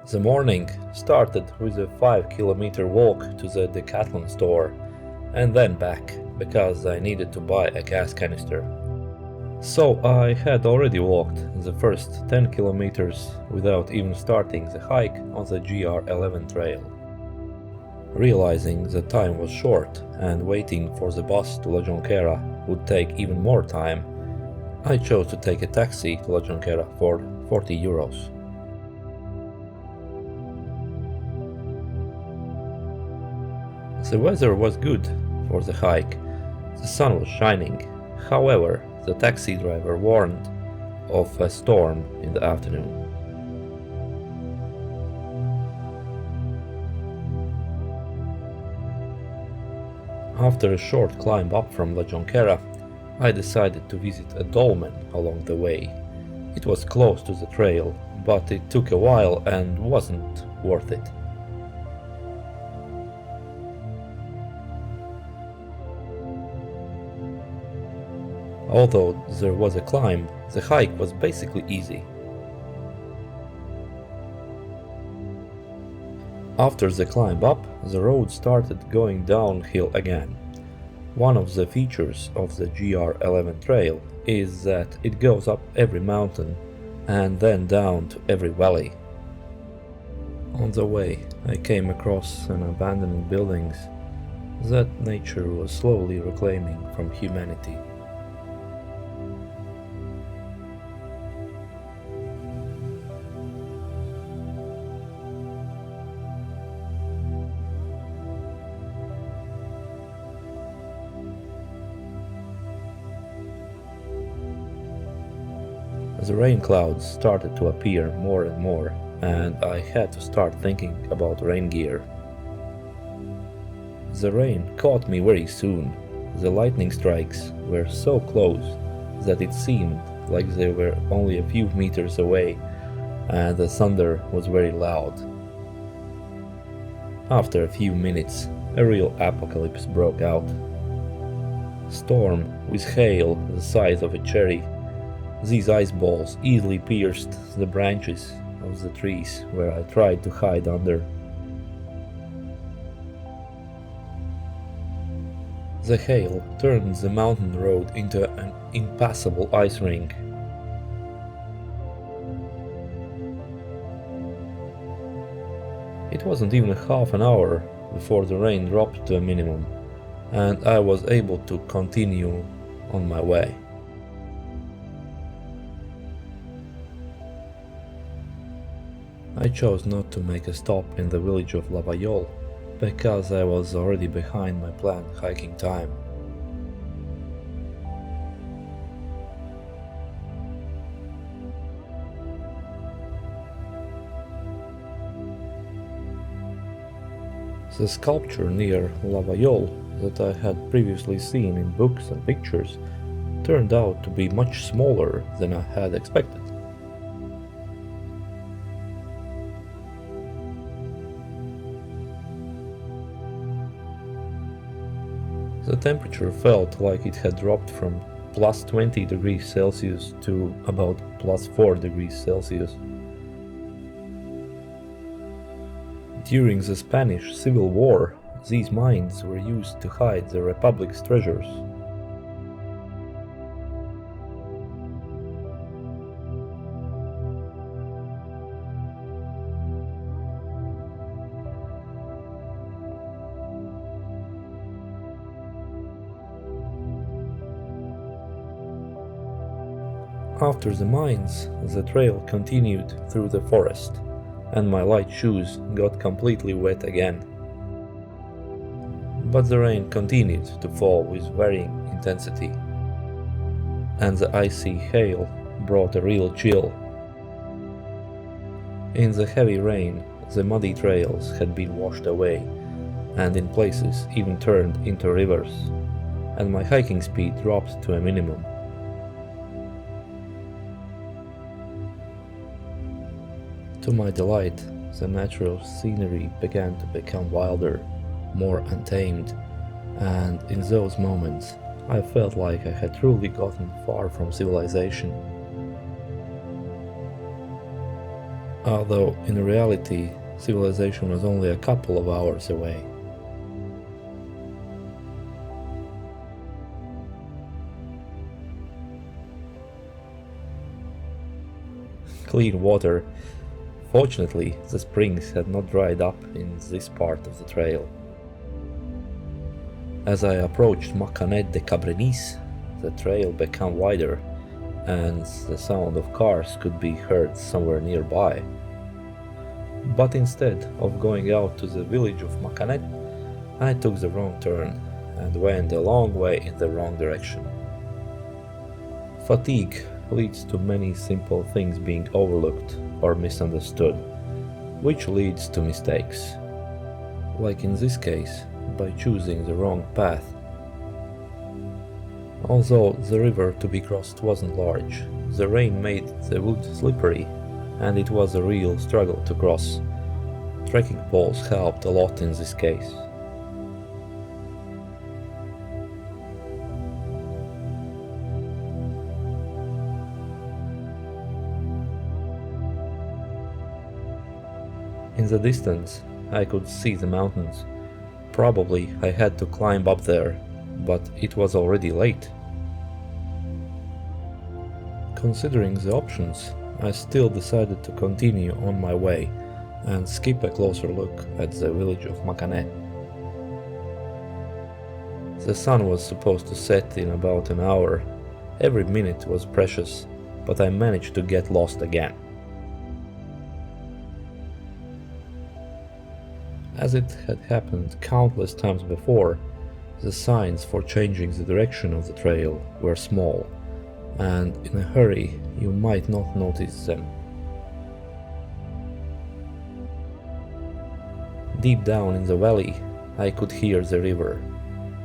The morning started with a 5-kilometer walk to the Decathlon store and then back because I needed to buy a gas canister. So I had already walked the first 10 kilometers without even starting the hike on the GR11 trail. Realizing the time was short and waiting for the bus to LaJonquera would take even more time, I chose to take a taxi to LaJonquera for 40 euros. The weather was good for the hike, the sun was shining, however, the taxi driver warned of a storm in the afternoon. After a short climb up from LaJonquera, I decided to visit a dolmen along the way. It was close to the trail, but it took a while and wasn't worth it. Although there was a climb, the hike was basically easy. After the climb up, the road started going downhill again. One of the features of the GR11 trail is that it goes up every mountain and then down to every valley. On the way, I came across an abandoned buildings that nature was slowly reclaiming from humanity. The rain clouds started to appear more and more, and I had to start thinking about rain gear. The rain caught me very soon. The lightning strikes were so close that it seemed like they were only a few meters away, and the thunder was very loud. After a few minutes, a real apocalypse broke out. Storm with hail the size of a cherry. These ice balls easily pierced the branches of the trees where I tried to hide under. The hail turned the mountain road into an impassable ice rink. It wasn't even half an hour before the rain dropped to a minimum, and I was able to continue on my way. I chose not to make a stop in the village of Lavallole because I was already behind my planned hiking time. The sculpture near Lavallole that I had previously seen in books and pictures turned out to be much smaller than I had expected. The temperature felt like it had dropped from plus 20 degrees Celsius to about plus 4 degrees Celsius. During the Spanish Civil War, these mines were used to hide the Republic's treasures. After the mines, the trail continued through the forest, and my light shoes got completely wet again. But the rain continued to fall with varying intensity, and the icy hail brought a real chill. In the heavy rain, the muddy trails had been washed away, and in places even turned into rivers, and my hiking speed dropped to a minimum. To my delight, the natural scenery began to become wilder, more untamed, and in those moments I felt like I had truly gotten far from civilization. although in reality civilization was only a couple of hours away. Clean water. Fortunately, the springs had not dried up in this part of the trail. As I approached Macanet de Cabrenys, the trail became wider, and the sound of cars could be heard somewhere nearby. But instead of going out to the village of Macanet, I took the wrong turn and went a long way in the wrong direction. Fatigue leads to many simple things being overlooked or misunderstood, which leads to mistakes. Like in this case, by choosing the wrong path. Although the river to be crossed wasn't large, the rain made the wood slippery, and it was a real struggle to cross. Trekking poles helped a lot in this case. In the distance, I could see the mountains. Probably I had to climb up there, but it was already late. Considering the options, I still decided to continue on my way and skip a closer look at the village of Macanet. The sun was supposed to set in about an hour. Every minute was precious, but I managed to get lost again. As it had happened countless times before, the signs for changing the direction of the trail were small, and in a hurry you might not notice them. Deep down in the valley I could hear the river,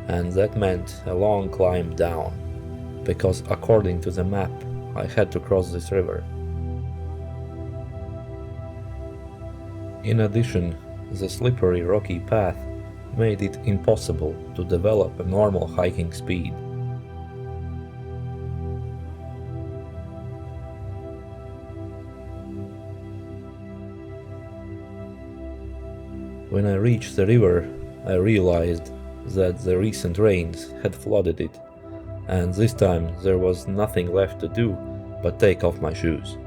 and that meant a long climb down, because according to the map I had to cross this river. In addition, the slippery rocky path made it impossible to develop a normal hiking speed. When I reached the river, I realized that the recent rains had flooded it, and this time there was nothing left to do but take off my shoes.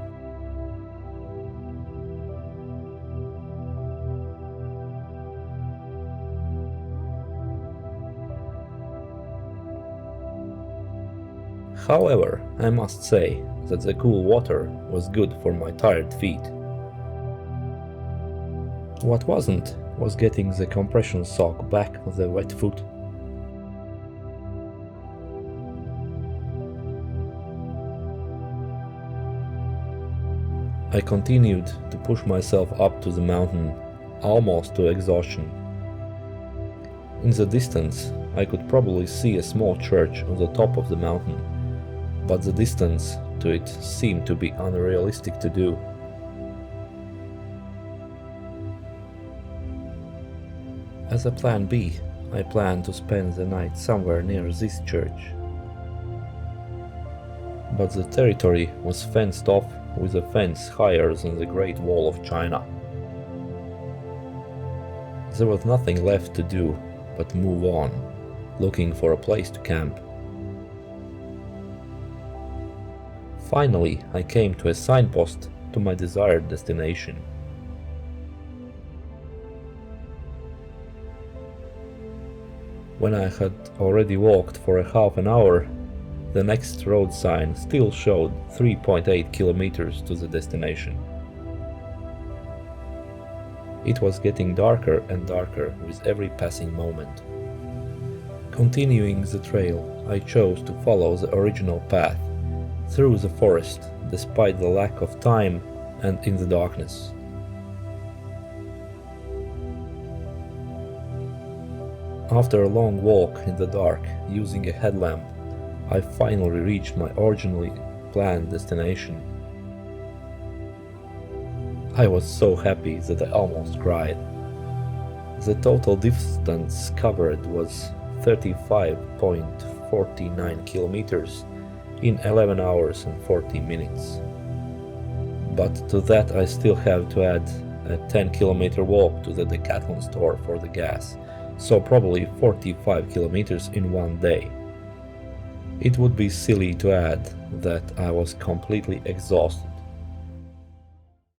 However, I must say that the cool water was good for my tired feet. What wasn't was getting the compression sock back on the wet foot. I continued to push myself up to the mountain, almost to exhaustion. In the distance, I could probably see a small church on the top of the mountain, but the distance to it seemed to be unrealistic to do. As a plan B, I planned to spend the night somewhere near this church. But the territory was fenced off with a fence higher than the Great Wall of China. There was nothing left to do but move on, looking for a place to camp. Finally, I came to a signpost to my desired destination. When I had already walked for a half an hour, the next road sign still showed 3.8 kilometers to the destination. It was getting darker and darker with every passing moment. Continuing the trail, I chose to follow the original path through the forest, despite the lack of time and in the darkness. After a long walk in the dark using a headlamp, I finally reached my originally planned destination. I was so happy that I almost cried. The total distance covered was 35.49 kilometers in 11 hours and 40 minutes. but to that I still have to add a 10-kilometer walk to the Decathlon store for the gas, so probably 45 kilometers in one day. It would be silly to add that I was completely exhausted